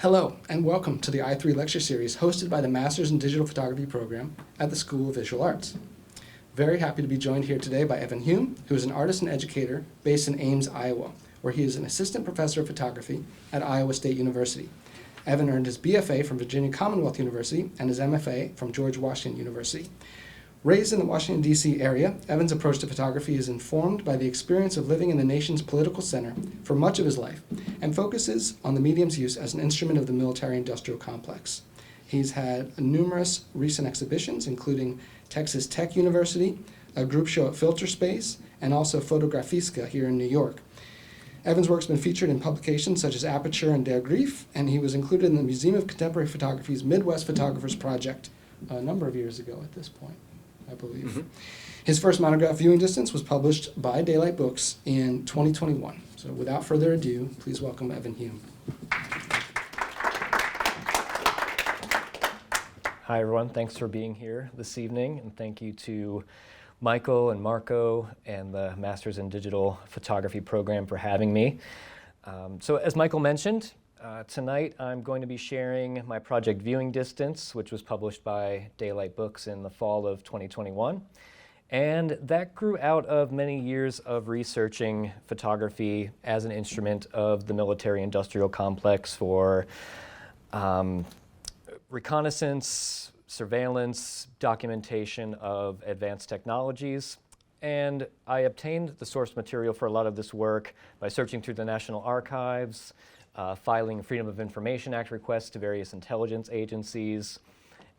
Hello, and welcome to the I3 lecture series hosted by the Masters in Digital Photography program at the School of Visual Arts. Very happy to be joined here today by Evan Hume, who is an artist and educator based in Ames, Iowa, where he is an assistant professor of photography at Iowa State University. Evan earned his BFA from Virginia Commonwealth University and his MFA from George Washington University. Raised in the Washington, D.C. area, Evan's approach to photography is informed by the experience of living in the nation's political center for much of his life and focuses on the medium's use as an instrument of the military-industrial complex. He's had numerous recent exhibitions, including Texas Tech University, a group show at Filter Space, and also Fotografiska here in New York. Evan's work's been featured in publications such as Aperture and Der Grief, and he was included in the Museum of Contemporary Photography's Midwest Photographers Project a number of years ago at this point, I believe. Mm-hmm. His first monograph, Viewing Distance, was published by Daylight Books in 2021. So without further ado, please welcome Evan Hume. Hi, everyone. Thanks for being here this evening, and thank you to Michael and Marco and the Masters in Digital Photography program for having me. So as Michael mentioned, tonight I'm going to be sharing my project Viewing Distance, which was published by Daylight Books in the fall of 2021. And that grew out of many years of researching photography as an instrument of the military-industrial complex for reconnaissance, surveillance, documentation of advanced technologies. And I obtained the source material for a lot of this work by searching through the National Archives, filing Freedom of Information Act requests to various intelligence agencies.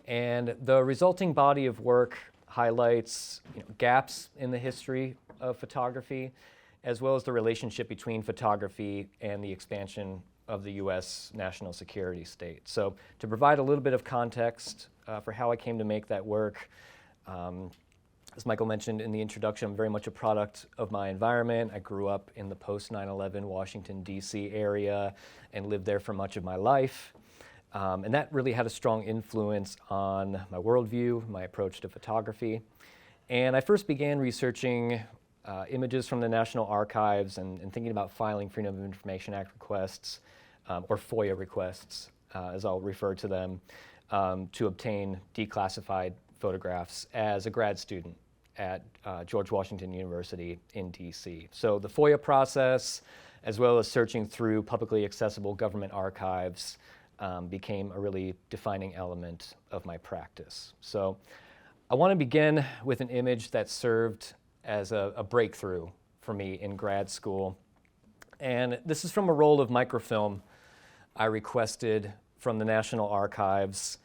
And the resulting body of work highlights gaps in the history of photography, as well as the relationship between photography and the expansion of the U.S. national security state. So to provide a little bit of context for how I came to make that work, as Michael mentioned in the introduction, I'm very much a product of my environment. I grew up in the post-9/11 Washington, D.C. area and lived there for much of my life. And that really had a strong influence on my worldview, my approach to photography. And I first began researching images from the National Archives and thinking about filing Freedom of Information Act requests, or FOIA requests, as I'll refer to them, to obtain declassified photographs as a grad student at George Washington University in DC. So the FOIA process, as well as searching through publicly accessible government archives, became a really defining element of my practice. So I want to begin with an image that served as a breakthrough for me in grad school. And this is from a roll of microfilm I requested from the National Archives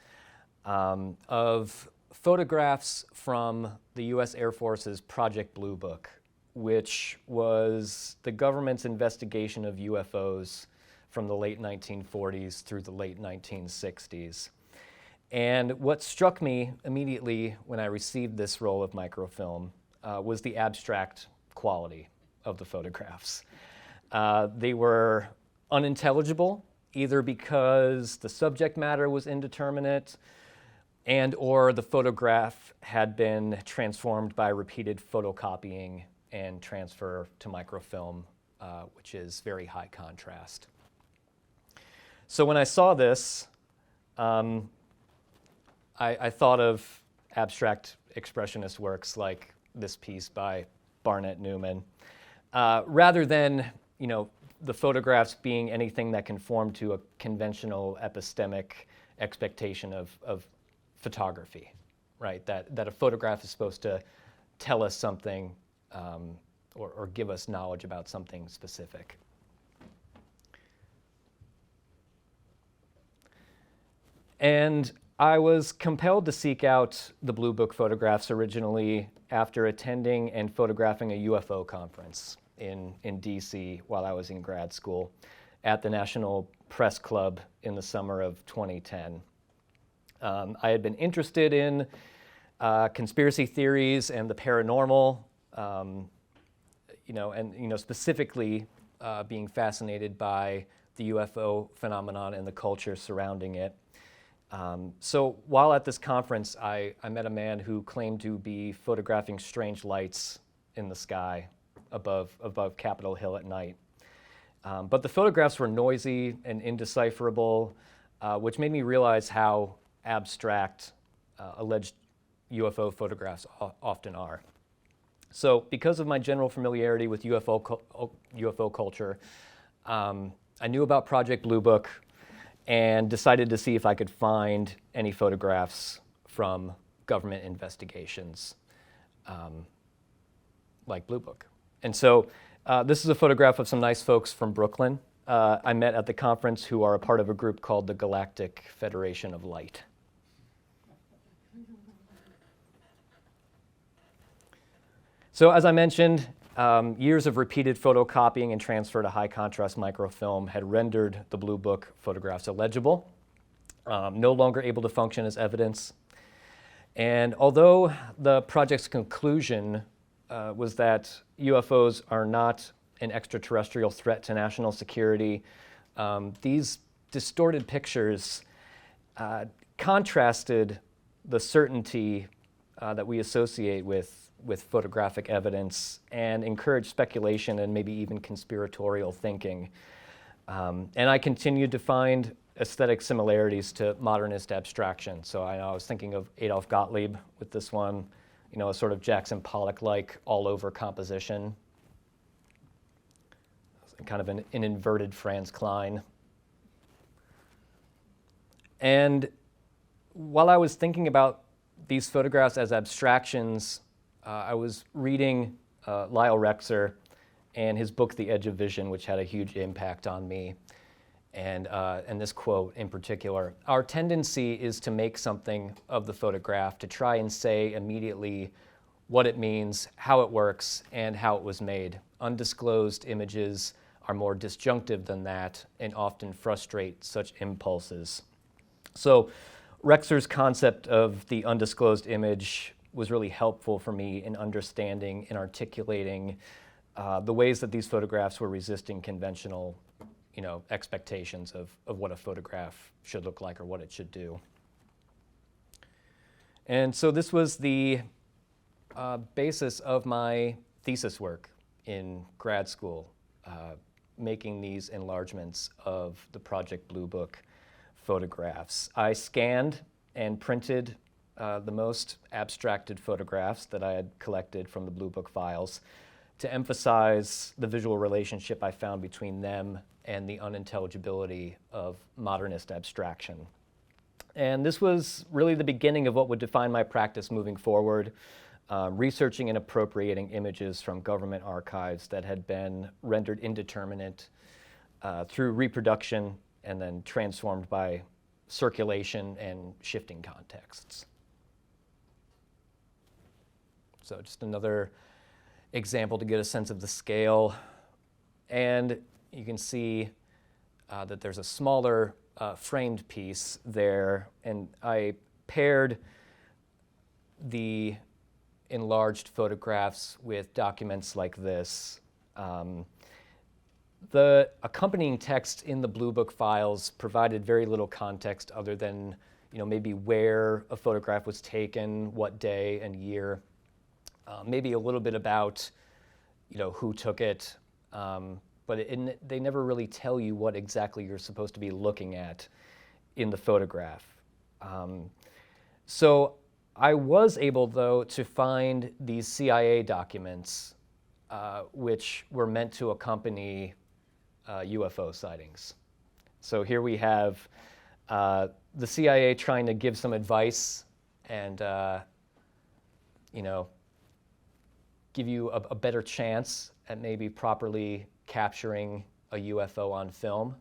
of photographs from the U.S. Air Force's Project Blue Book, which was the government's investigation of UFOs from the late 1940s through the late 1960s. And what struck me immediately when I received this roll of microfilm was the abstract quality of the photographs. They were unintelligible, either because the subject matter was indeterminate and or the photograph had been transformed by repeated photocopying and transfer to microfilm, which is very high contrast. So when I saw this, I thought of abstract expressionist works like this piece by Barnett Newman, rather than the photographs being anything that conformed to a conventional epistemic expectation of photography, right? That a photograph is supposed to tell us something or give us knowledge about something specific. And I was compelled to seek out the Blue Book photographs originally after attending and photographing a UFO conference in DC while I was in grad school at the National Press Club in the summer of 2010. I had been interested in conspiracy theories and the paranormal, specifically being fascinated by the UFO phenomenon and the culture surrounding it. So while at this conference, I met a man who claimed to be photographing strange lights in the sky above Capitol Hill at night. But the photographs were noisy and indecipherable, which made me realize how abstract alleged UFO photographs often are. So because of my general familiarity with UFO culture, I knew about Project Blue Book and decided to see if I could find any photographs from government investigations like Blue Book. And so this is a photograph of some nice folks from Brooklyn I met at the conference who are a part of a group called the Galactic Federation of Light. So as I mentioned, years of repeated photocopying and transfer to high contrast microfilm had rendered the Blue Book photographs illegible, no longer able to function as evidence. And although the project's conclusion was that UFOs are not an extraterrestrial threat to national security, these distorted pictures contrasted the certainty that we associate with photographic evidence and encouraged speculation and maybe even conspiratorial thinking. And I continued to find aesthetic similarities to modernist abstraction. So I was thinking of Adolf Gottlieb with this one, a sort of Jackson Pollock-like all-over composition, kind of an inverted Franz Klein. And while I was thinking about these photographs as abstractions, I was reading Lyle Rexer and his book, The Edge of Vision, which had a huge impact on me. And this quote in particular: "Our tendency is to make something of the photograph, to try and say immediately what it means, how it works, and how it was made. Undisclosed images are more disjunctive than that and often frustrate such impulses." So Rexer's concept of the undisclosed image was really helpful for me in understanding and articulating the ways that these photographs were resisting conventional, expectations of what a photograph should look like or what it should do. And so this was the basis of my thesis work in grad school, making these enlargements of the Project Blue Book photographs. I scanned and printed the most abstracted photographs that I had collected from the Blue Book files to emphasize the visual relationship I found between them and the unintelligibility of modernist abstraction. And this was really the beginning of what would define my practice moving forward, researching and appropriating images from government archives that had been rendered indeterminate through reproduction and then transformed by circulation and shifting contexts. So just another example to get a sense of the scale. And you can see that there's a smaller framed piece there, and I paired the enlarged photographs with documents like this. The accompanying text in the Blue Book files provided very little context other than, maybe where a photograph was taken, what day and year, maybe a little bit about, who took it, but they never really tell you what exactly you're supposed to be looking at in the photograph. So I was able, though, to find these CIA documents, which were meant to accompany UFO sightings. So here we have the CIA trying to give some advice and, give you a better chance at maybe properly capturing a UFO on film.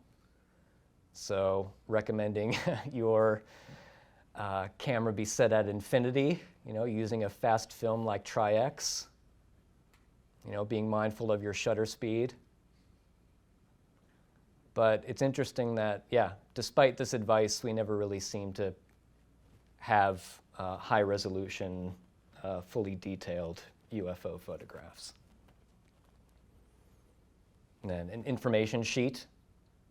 So recommending your camera be set at infinity, using a fast film like Tri-X, being mindful of your shutter speed. But it's interesting that, despite this advice, we never really seem to have high resolution, fully detailed UFO photographs. And then an information sheet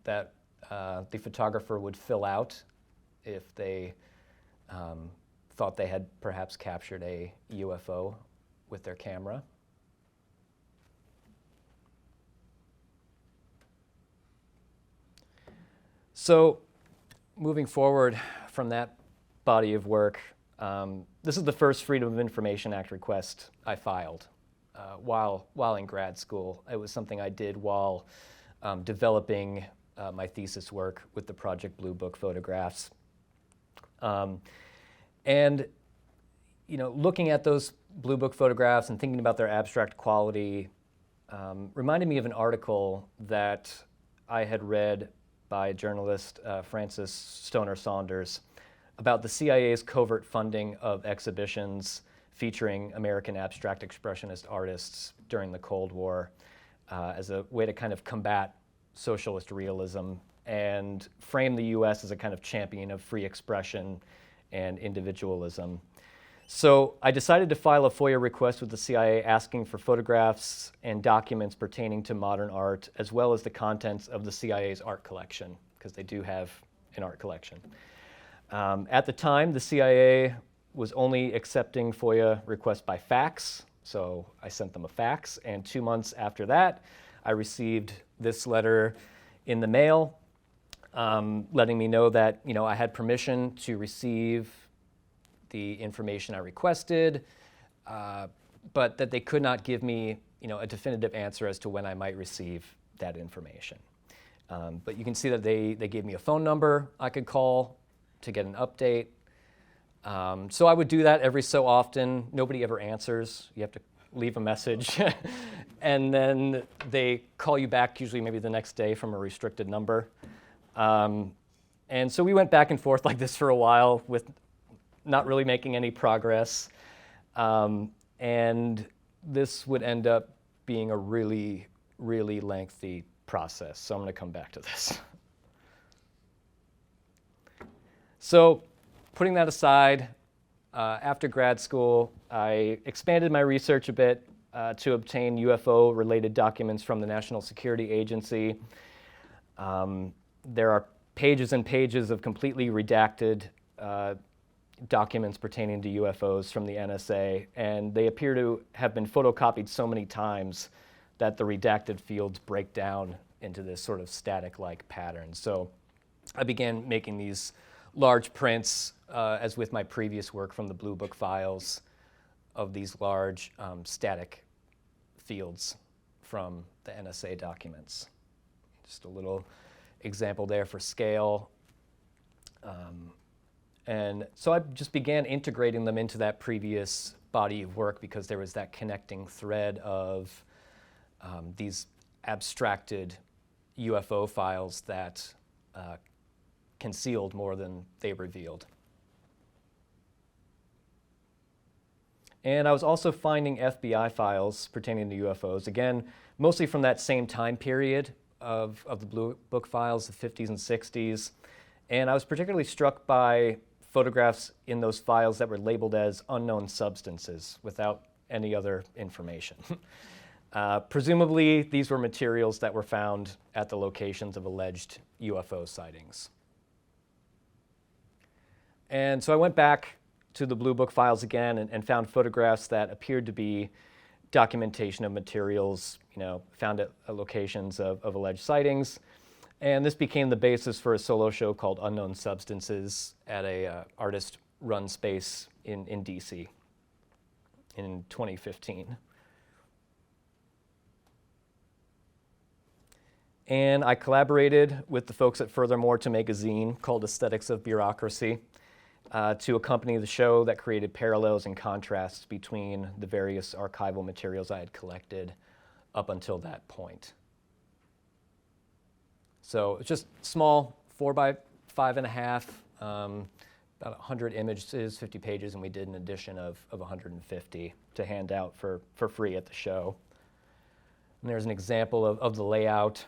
that the photographer would fill out if they thought they had perhaps captured a UFO with their camera. So moving forward from that body of work, this is the first Freedom of Information Act request I filed while in grad school. It was something I did while developing my thesis work with the Project Blue Book photographs. And looking at those Blue Book photographs and thinking about their abstract quality reminded me of an article that I had read by journalist Frances Stoner Saunders about the CIA's covert funding of exhibitions featuring American abstract expressionist artists during the Cold War as a way to kind of combat socialist realism and frame the US as a kind of champion of free expression and individualism. So I decided to file a FOIA request with the CIA asking for photographs and documents pertaining to modern art, as well as the contents of the CIA's art collection, because they do have an art collection. At the time, the CIA was only accepting FOIA requests by fax, so I sent them a fax, and 2 months after that, I received this letter in the mail letting me know that I had permission to receive the information I requested, but that they could not give me a definitive answer as to when I might receive that information. But you can see that they gave me a phone number I could call to get an update. So I would do that every so often. Nobody ever answers. You have to leave a message. And then they call you back, usually maybe the next day, from a restricted number. And so we went back and forth like this for a while with not really making any progress. And this would end up being a really, really lengthy process. So I'm going to come back to this. So putting that aside, after grad school, I expanded my research a bit to obtain UFO-related documents from the National Security Agency. There are pages and pages of completely redacted documents pertaining to UFOs from the NSA, and they appear to have been photocopied so many times that the redacted fields break down into this sort of static-like pattern. So I began making these large prints, as with my previous work from the Blue Book files, of these large static fields from the NSA documents. Just a little example there for scale. And so I just began integrating them into that previous body of work because there was that connecting thread of these abstracted UFO files that concealed more than they revealed. And I was also finding FBI files pertaining to UFOs, again, mostly from that same time period of the Blue Book files, the 50s and 60s. And I was particularly struck by photographs in those files that were labeled as unknown substances without any other information. Presumably, these were materials that were found at the locations of alleged UFO sightings. And so I went back to the Blue Book files again and found photographs that appeared to be documentation of materials, found at locations of alleged sightings. And this became the basis for a solo show called Unknown Substances at a artist-run space in DC in 2015. And I collaborated with the folks at Furthermore to make a zine called Aesthetics of Bureaucracy to accompany the show that created parallels and contrasts between the various archival materials I had collected up until that point. So it's just small, 4 by 5.5, about 100 images, 50 pages, and we did an edition of 150 to hand out for free at the show. And there's an example of the layout.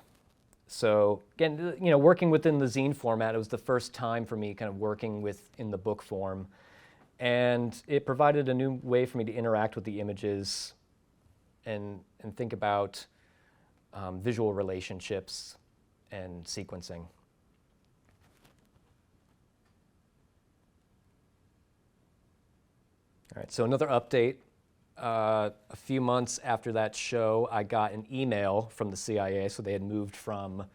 So again, working within the zine format, it was the first time for me kind of working in the book form. And it provided a new way for me to interact with the images and think about visual relationships and sequencing. All right, so another update. A few months after that show, I got an email from the CIA, so they had moved from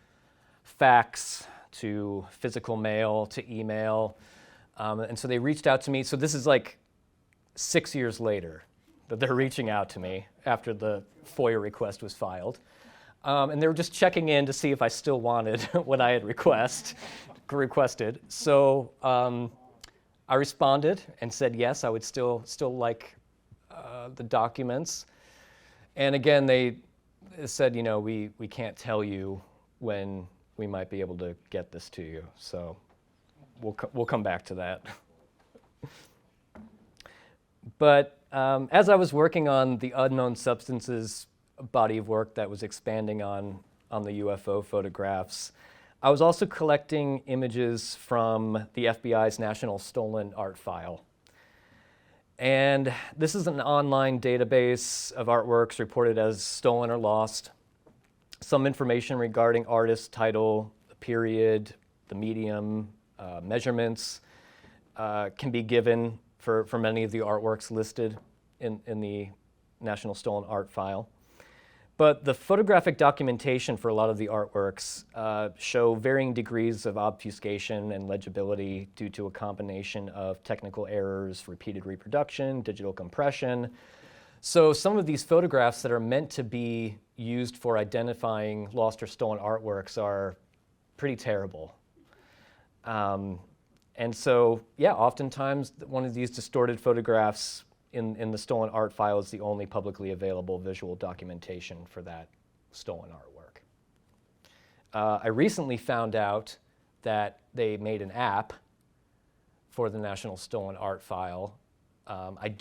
fax to physical mail to email. And so they reached out to me. So this is like 6 years later that they're reaching out to me after the FOIA request was filed. And they were just checking in to see if I still wanted what I had requested. So I responded and said yes, I would still like the documents. And again, they said, we can't tell you when we might be able to get this to you. So we'll come back to that. But as I was working on the unknown substances body of work that was expanding on the UFO photographs, I was also collecting images from the FBI's National Stolen Art File. And this is an online database of artworks reported as stolen or lost. Some information regarding artist, title, the period, the medium, measurements can be given for many of the artworks listed in the National Stolen Art File. But the photographic documentation for a lot of the artworks show varying degrees of obfuscation and legibility due to a combination of technical errors, repeated reproduction, digital compression. So some of these photographs that are meant to be used for identifying lost or stolen artworks are pretty terrible. And so, yeah, oftentimes one of these distorted photographs in the stolen art file is the only publicly available visual documentation for that stolen artwork. I recently found out that they made an app for the National Stolen Art File. I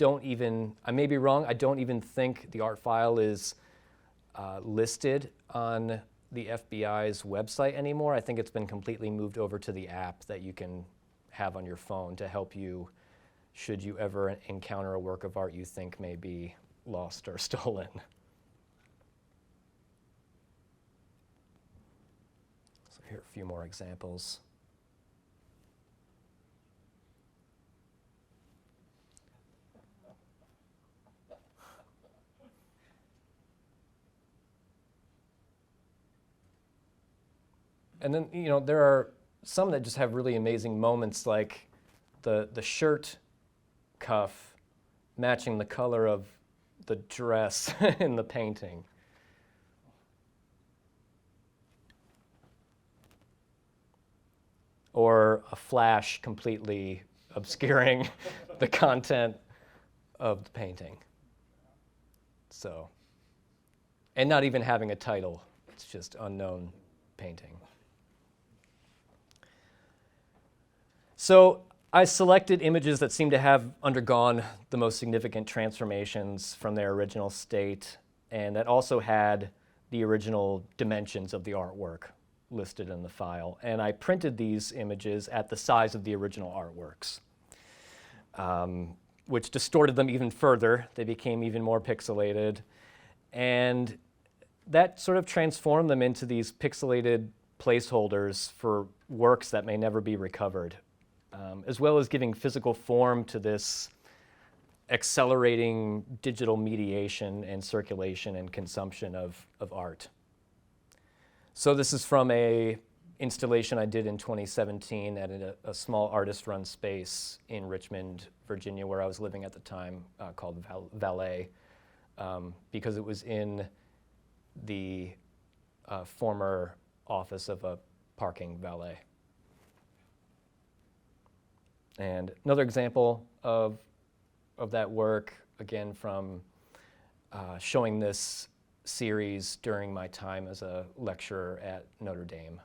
may be wrong, I don't even think the art file is listed on the FBI's website anymore. I think it's been completely moved over to the app that you can have on your phone to help you should you ever encounter a work of art you think may be lost or stolen. So here are a few more examples. And then, there are some that just have really amazing moments, like the shirt cuff matching the color of the dress in the painting. Or a flash completely obscuring the content of the painting. So, and not even having a title, it's just unknown painting. So I selected images that seem to have undergone the most significant transformations from their original state, and that also had the original dimensions of the artwork listed in the file. And I printed these images at the size of the original artworks, which distorted them even further. They became even more pixelated. And that sort of transformed them into these pixelated placeholders for works that may never be recovered. As well as giving physical form to this accelerating digital mediation and circulation and consumption of art. So this is from a installation I did in 2017 at a small artist-run space in Richmond, Virginia, where I was living at the time, called Valet, because it was in the former office of a parking valet. And another example of that work, again from showing this series during my time as a lecturer at Notre Dame.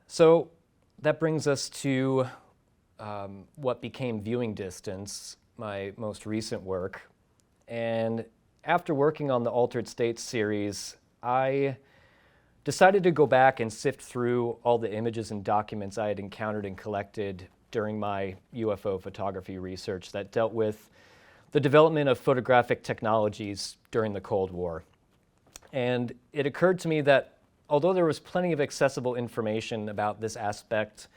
So that brings us to what became Viewing Distance, my most recent work. And after working on the Altered States series, I decided to go back and sift through all the images and documents I had encountered and collected during my UFO photography research that dealt with the development of photographic technologies during the Cold War. And it occurred to me that although there was plenty of accessible information about this aspect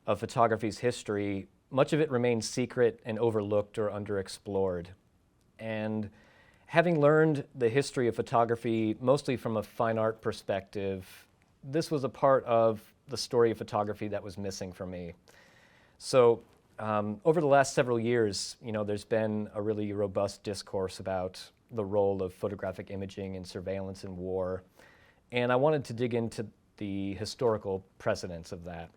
of photography's history, much of it remains secret and overlooked or underexplored. And having learned the history of photography mostly from a fine art perspective, this was a part of the story of photography that was missing for me. So over the last several years, there's been a really robust discourse about the role of photographic imaging in surveillance and war, and I wanted to dig into the historical precedents of that.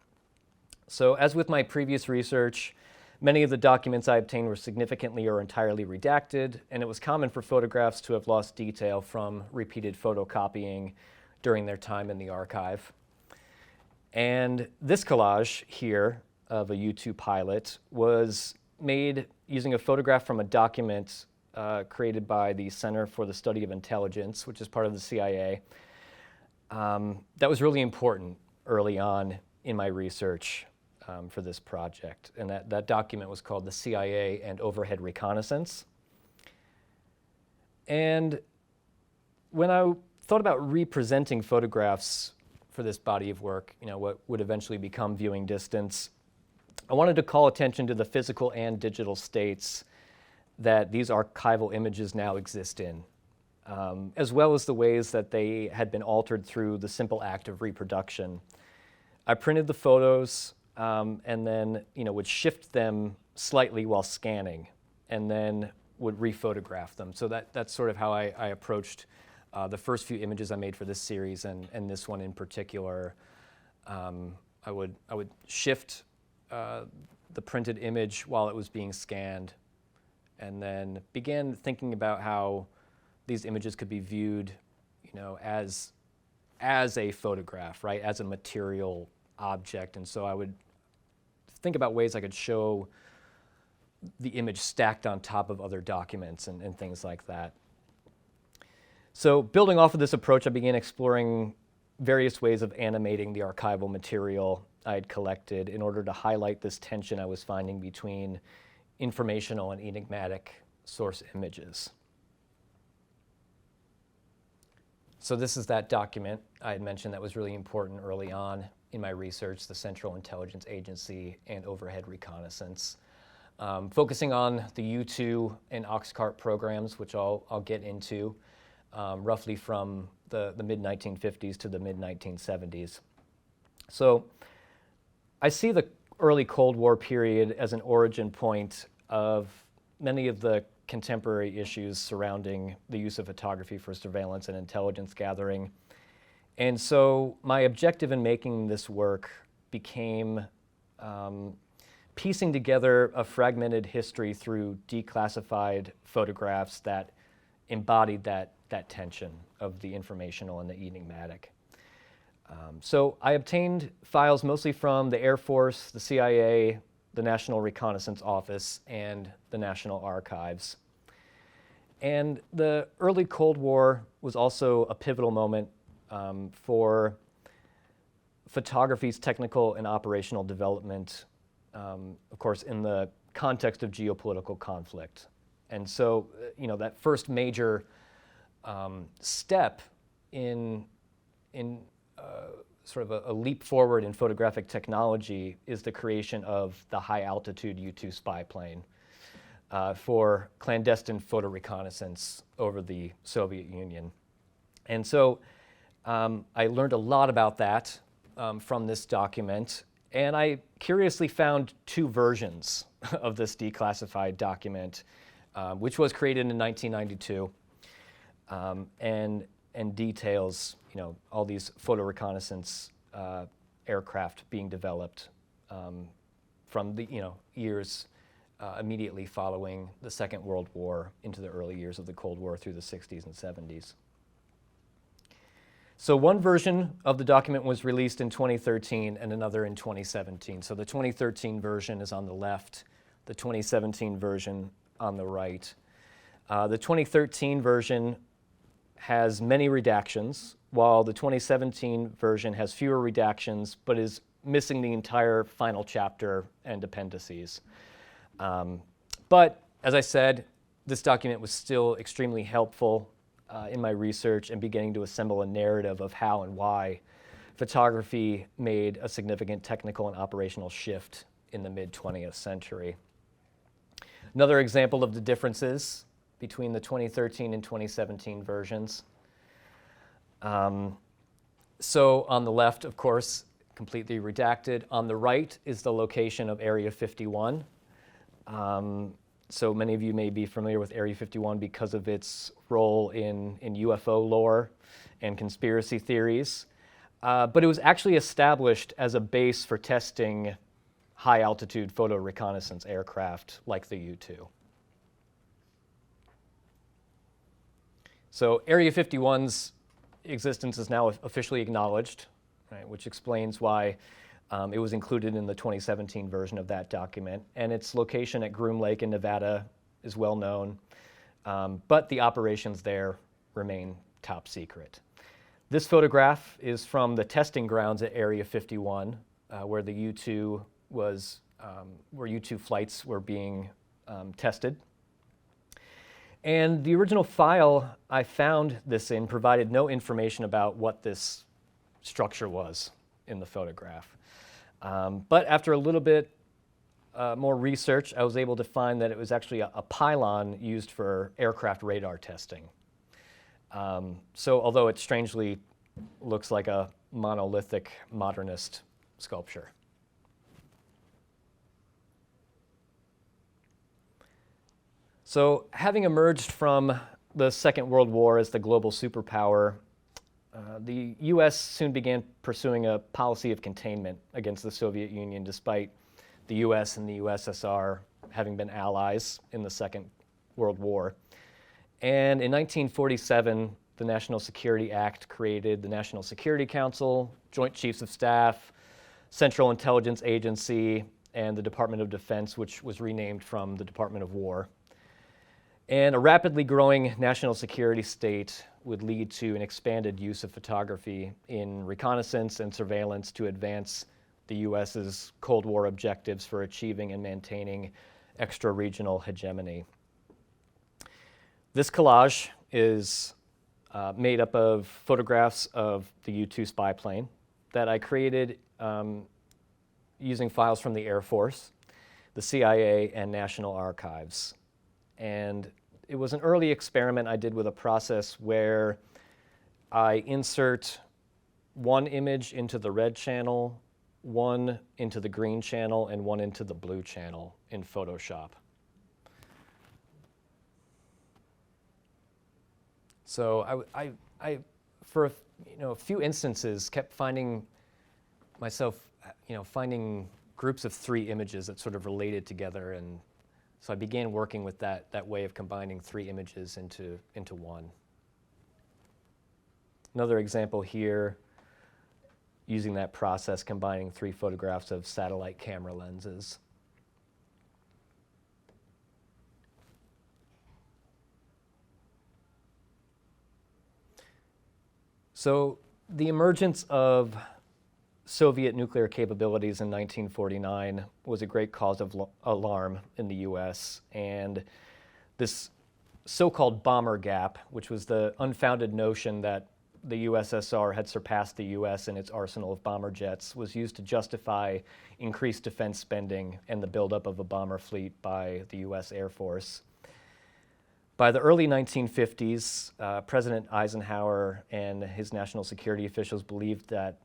So as with my previous research, many of the documents I obtained were significantly or entirely redacted, and it was common for photographs to have lost detail from repeated photocopying during their time in the archive. And this collage here of a U-2 pilot was made using a photograph from a document created by the Center for the Study of Intelligence, which is part of the CIA. That was really important early on in my research for this project. And that document was called the CIA and Overhead Reconnaissance. And when I thought about representing photographs for this body of work, what would eventually become Viewing Distance, I wanted to call attention to the physical and digital states that these archival images now exist in, as well as the ways that they had been altered through the simple act of reproduction. I printed the photos and then would shift them slightly while scanning, and then would rephotograph them. So that's sort of how I approached the first few images I made for this series, and this one in particular. I would shift the printed image while it was being scanned, and then began thinking about how these images could be viewed, as a photograph, right, as a material object. And so I would think about ways I could show the image stacked on top of other documents and things like that. So building off of this approach, I began exploring various ways of animating the archival material I had collected in order to highlight this tension I was finding between informational and enigmatic source images. So this is that document I had mentioned that was really important early on in my research, the Central Intelligence Agency and Overhead Reconnaissance, focusing on the U-2 and Oxcart programs, which I'll get into, roughly from the mid-1950s to the mid-1970s. So I see the early Cold War period as an origin point of many of the contemporary issues surrounding the use of photography for surveillance and intelligence gathering. And so my objective in making this work became piecing together a fragmented history through declassified photographs that embodied that tension of the informational and the enigmatic. So I obtained files mostly from the Air Force, the CIA, the National Reconnaissance Office, and the National Archives. And the early Cold War was also a pivotal moment for photography's technical and operational development, of course, in the context of geopolitical conflict. And so, that first major step in sort of a leap forward in photographic technology is the creation of the high-altitude U-2 spy plane for clandestine photo reconnaissance over the Soviet Union. And so I learned a lot about that from this document, and I curiously found two versions of this declassified document, which was created in 1992, and details, all these photo reconnaissance aircraft being developed from the, years immediately following the Second World War into the early years of the Cold War through the 60s and 70s. So one version of the document was released in 2013 and another in 2017. So the 2013 version is on the left, the 2017 version on the right. The 2013 version has many redactions, while the 2017 version has fewer redactions, but is missing the entire final chapter and appendices. But as I said, this document was still extremely helpful in my research and beginning to assemble a narrative of how and why photography made a significant technical and operational shift in the mid-20th century. Another example of the differences between the 2013 and 2017 versions. So on the left, of course, completely redacted. On the right is the location of Area 51. So many of you may be familiar with Area 51 because of its role in UFO lore and conspiracy theories. But it was actually established as a base for testing high-altitude photo reconnaissance aircraft like the U-2. So Area 51's existence is now officially acknowledged, right, which explains why it was included in the 2017 version of that document. And its location at Groom Lake in Nevada is well known, but the operations there remain top secret. This photograph is from the testing grounds at Area 51, where the U-2 was, where U-2 flights were being tested. And the original file I found this in provided no information about what this structure was in the photograph. But after a little bit more research, I was able to find that it was actually a pylon used for aircraft radar testing. So although it strangely looks like a monolithic modernist sculpture. So having emerged from the Second World War as the global superpower, the U.S. soon began pursuing a policy of containment against the Soviet Union, despite the U.S. and the USSR having been allies in the Second World War. And in 1947, the National Security Act created the National Security Council, Joint Chiefs of Staff, Central Intelligence Agency, and the Department of Defense, which was renamed from the Department of War. And a rapidly growing national security state would lead to an expanded use of photography in reconnaissance and surveillance to advance the U.S.'s Cold War objectives for achieving and maintaining extra-regional hegemony. This collage is made up of photographs of the U-2 spy plane that I created using files from the Air Force, the CIA, and National Archives. And it was an early experiment I did with a process where I insert one image into the red channel, one into the green channel, and one into the blue channel in Photoshop. So I for a few instances, kept finding myself, finding groups of 3 images that sort of related together, and so I began working with that way of combining 3 images into one. Another example here, using that process, combining 3 photographs of satellite camera lenses. So the emergence of Soviet nuclear capabilities in 1949 was a great cause of alarm in the US, and this so-called bomber gap, which was the unfounded notion that the USSR had surpassed the US in its arsenal of bomber jets, was used to justify increased defense spending and the buildup of a bomber fleet by the US Air Force. By the early 1950s, President Eisenhower and his national security officials believed that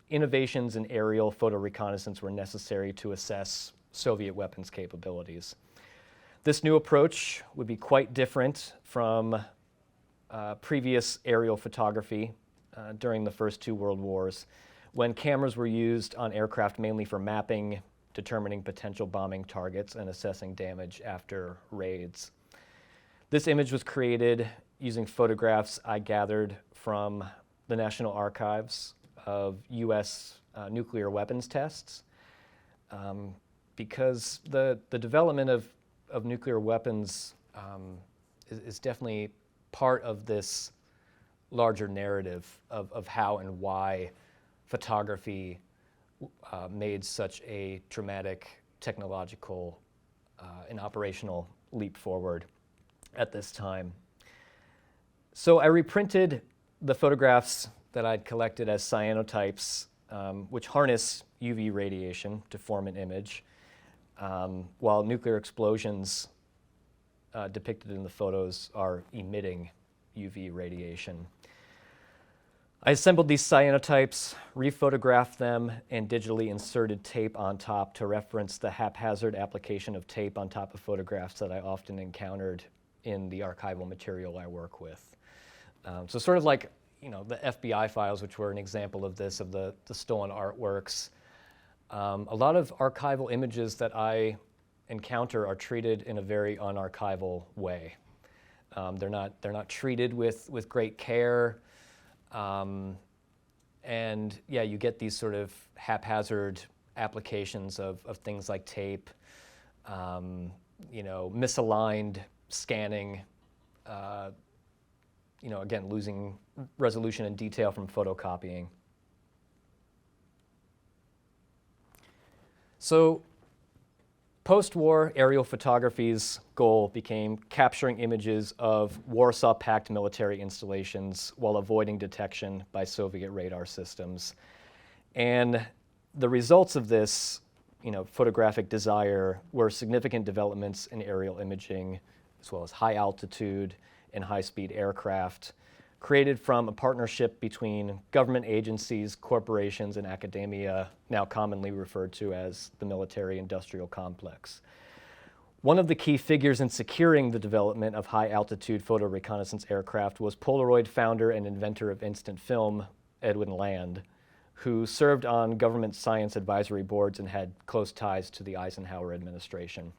innovations in aerial photo reconnaissance were necessary to assess Soviet weapons capabilities. This new approach would be quite different from previous aerial photography during the first 2 world wars, when cameras were used on aircraft mainly for mapping, determining potential bombing targets, and assessing damage after raids. This image was created using photographs I gathered from the National Archives of U.S. Nuclear weapons tests, because the development of nuclear weapons is definitely part of this larger narrative of how and why photography made such a dramatic technological and operational leap forward at this time. So I reprinted the photographs that I'd collected as cyanotypes, which harness UV radiation to form an image. while nuclear explosions depicted in the photos are emitting UV radiation. I assembled these cyanotypes, rephotographed them, and digitally inserted tape on top to reference the haphazard application of tape on top of photographs that I often encountered in the archival material I work with. So sort of like, the FBI files, which were an example of this, of the stolen artworks. A lot of archival images that I encounter are treated in a very unarchival way. They're not treated with great care. And yeah, you get these sort of haphazard applications of things like tape, misaligned scanning, again, losing resolution and detail from photocopying. So post-war aerial photography's goal became capturing images of Warsaw-Pact military installations while avoiding detection by Soviet radar systems. And the results of this, photographic desire were significant developments in aerial imaging, as well as high altitude and high-speed aircraft, created from a partnership between government agencies, corporations, and academia, now commonly referred to as the military-industrial complex. One of the key figures in securing the development of high-altitude photo reconnaissance aircraft was Polaroid founder and inventor of instant film, Edwin Land, who served on government science advisory boards and had close ties to the Eisenhower administration.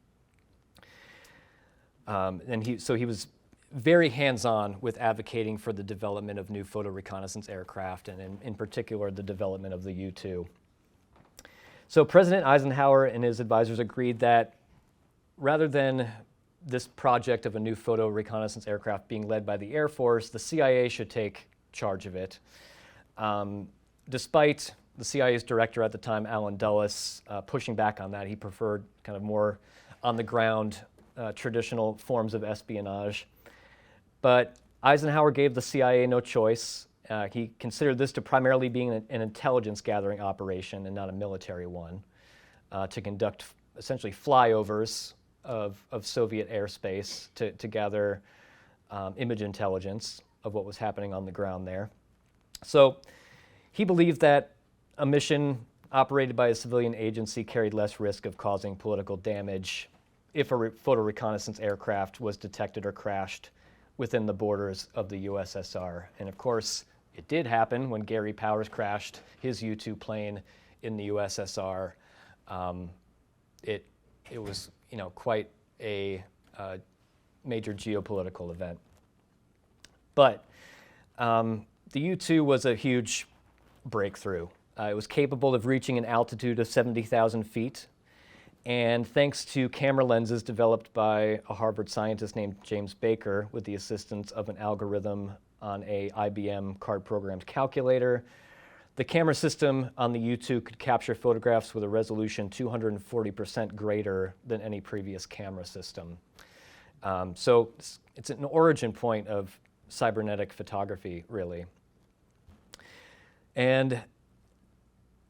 So he was very hands-on with advocating for the development of new photo reconnaissance aircraft, and in particular, the development of the U-2. So President Eisenhower and his advisors agreed that rather than this project of a new photo reconnaissance aircraft being led by the Air Force, the CIA should take charge of it. Despite the CIA's director at the time, Allen Dulles, pushing back on that, he preferred kind of more on-the-ground traditional forms of espionage. But Eisenhower gave the CIA no choice. He considered this to primarily being an intelligence gathering operation and not a military one, to conduct essentially flyovers of Soviet airspace to gather image intelligence of what was happening on the ground there. So he believed that a mission operated by a civilian agency carried less risk of causing political damage if a photo reconnaissance aircraft was detected or crashed within the borders of the USSR. And of course, it did happen when Gary Powers crashed his U-2 plane in the USSR. It was, quite a major geopolitical event. But the U-2 was a huge breakthrough. It was capable of reaching an altitude of 70,000 feet. And thanks to camera lenses developed by a Harvard scientist named James Baker with the assistance of an algorithm on a IBM card-programmed calculator, the camera system on the U-2 could capture photographs with a resolution 240% greater than any previous camera system. So it's an origin point of cybernetic photography, really. And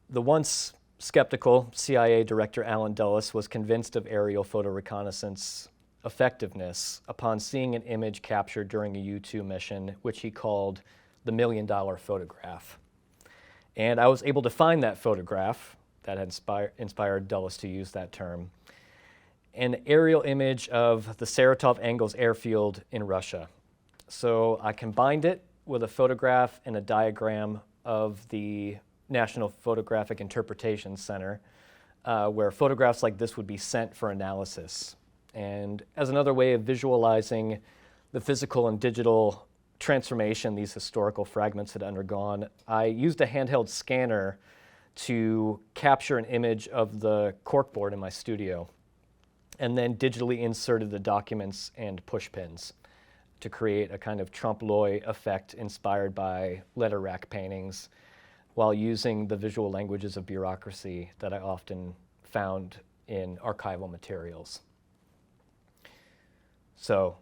the once skeptical CIA Director Allen Dulles was convinced of aerial photo reconnaissance effectiveness upon seeing an image captured during a U-2 mission, which he called the $1 million photograph. And I was able to find that photograph that had inspired Dulles to use that term, an aerial image of the Saratov-Engels airfield in Russia. So I combined it with a photograph and a diagram of the National Photographic Interpretation Center, where photographs like this would be sent for analysis. And as another way of visualizing the physical and digital transformation these historical fragments had undergone, I used a handheld scanner to capture an image of the corkboard in my studio, and then digitally inserted the documents and pushpins to create a kind of trompe-l'oeil effect inspired by letter rack paintings, while using the visual languages of bureaucracy that I often found in archival materials. So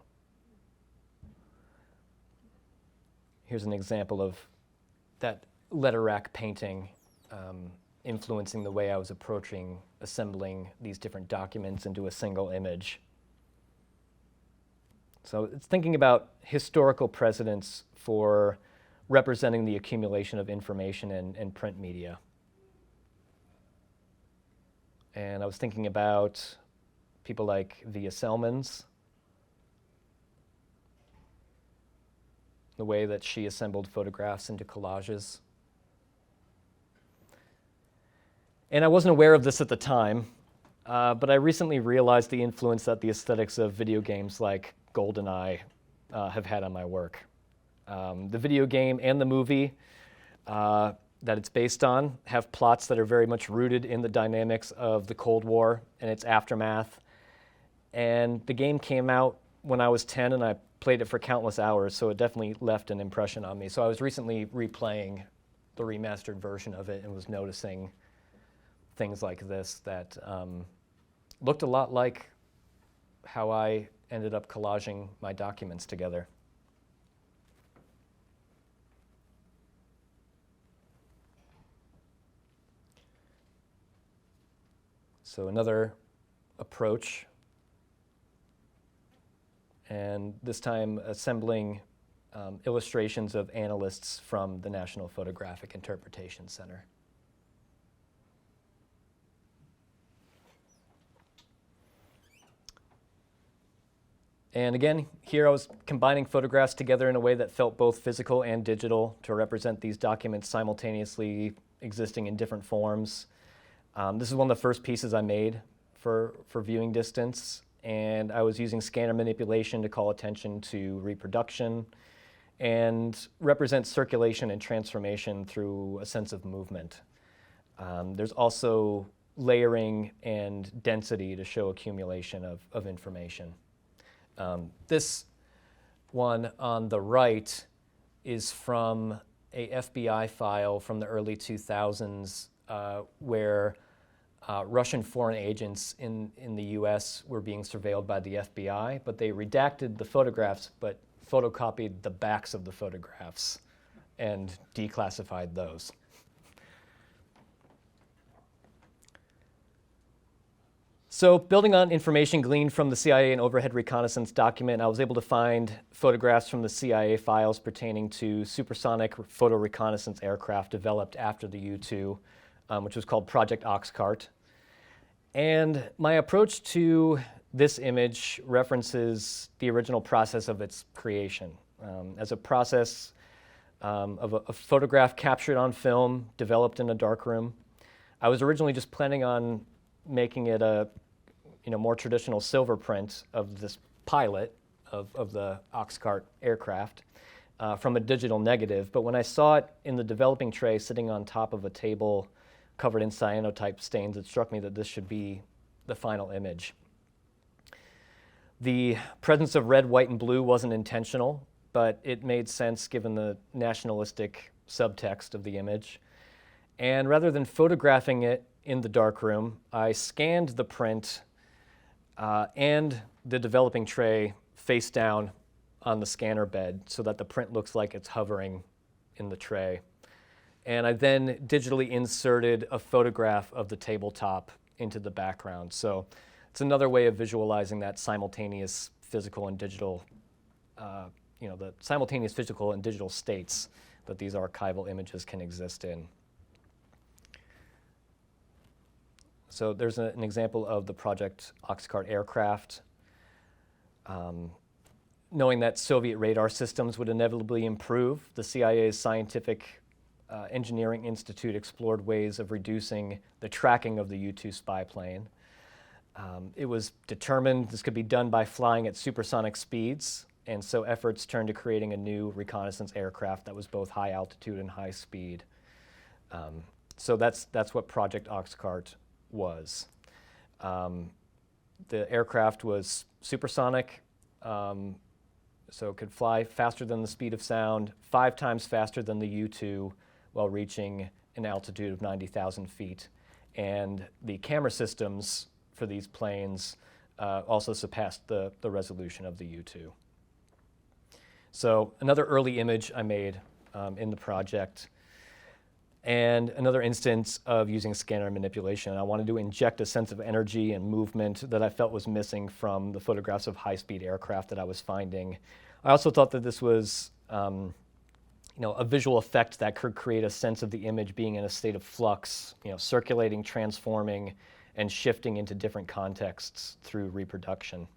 here's an example of that letter rack painting influencing the way I was approaching assembling these different documents into a single image. So it's thinking about historical precedents for representing the accumulation of information in print media. And I was thinking about people like Via Selmans, the way that she assembled photographs into collages. And I wasn't aware of this at the time, but I recently realized the influence that the aesthetics of video games like GoldenEye have had on my work. The video game and the movie that it's based on have plots that are very much rooted in the dynamics of the Cold War and its aftermath. And the game came out when I was 10, and I played it for countless hours, so it definitely left an impression on me. So I was recently replaying the remastered version of it and was noticing things like this that looked a lot like how I ended up collaging my documents together. So another approach, and this time assembling illustrations of analysts from the National Photographic Interpretation Center. And again, here I was combining photographs together in a way that felt both physical and digital to represent these documents simultaneously existing in different forms. This is one of the first pieces I made for viewing distance, and I was using scanner manipulation to call attention to reproduction and represent circulation and transformation through a sense of movement. There's also layering and density to show accumulation of information. This one on the right is from a FBI file from the early 2000s where Russian foreign agents in the US were being surveilled by the FBI, but they redacted the photographs but photocopied the backs of the photographs and declassified those. So building on information gleaned from the CIA and overhead reconnaissance document, I was able to find photographs from the CIA files pertaining to supersonic photo reconnaissance aircraft developed after the U-2, which was called Project Oxcart. And my approach to this image references the original process of its creation as a process of a photograph captured on film, developed in a darkroom. I was originally just planning on making it a more traditional silver print of this pilot of the Oxcart aircraft from a digital negative. But when I saw it in the developing tray sitting on top of a table covered in cyanotype stains, it struck me that this should be the final image. The presence of red, white, and blue wasn't intentional, but it made sense given the nationalistic subtext of the image. And rather than photographing it in the darkroom, I scanned the print and the developing tray face down on the scanner bed so that the print looks like it's hovering in the tray. And I then digitally inserted a photograph of the tabletop into the background. So it's another way of visualizing that simultaneous physical and digital, the simultaneous physical and digital states that these archival images can exist in. So there's an example of the Project Oxcart aircraft. Knowing that Soviet radar systems would inevitably improve, the CIA's Scientific Engineering Institute explored ways of reducing the tracking of the U-2 spy plane. It was determined this could be done by flying at supersonic speeds, and so efforts turned to creating a new reconnaissance aircraft that was both high altitude and high speed. So that's what Project Oxcart was. The aircraft was supersonic, so it could fly faster than the speed of sound, 5 times faster than the U-2 while reaching an altitude of 90,000 feet. And the camera systems for these planes also surpassed the resolution of the U-2. So another early image I made in the project. and another instance of using scanner manipulation. I wanted to inject a sense of energy and movement that I felt was missing from the photographs of high-speed aircraft that I was finding. I also thought that this was a visual effect that could create a sense of the image being in a state of flux, circulating, transforming, and shifting into different contexts through reproduction.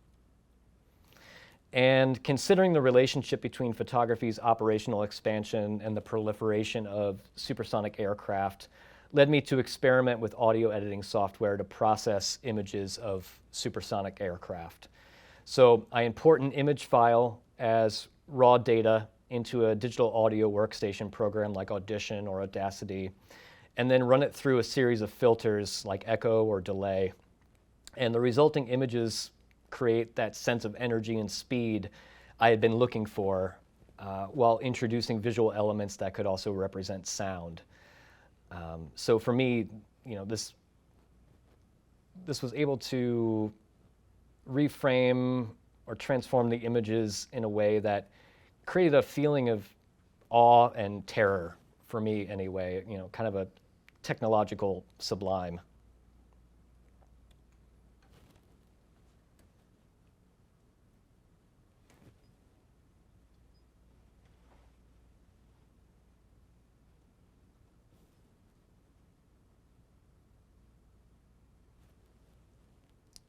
And considering the relationship between photography's operational expansion and the proliferation of supersonic aircraft led me to experiment with audio editing software to process images of supersonic aircraft. So I import an image file as raw data into a digital audio workstation program like Audition or Audacity, and then run it through a series of filters like echo or delay. And the resulting images create that sense of energy and speed I had been looking for while introducing visual elements that could also represent sound. So for me, this was able to reframe or transform the images in a way that created a feeling of awe and terror for me anyway, kind of a technological sublime.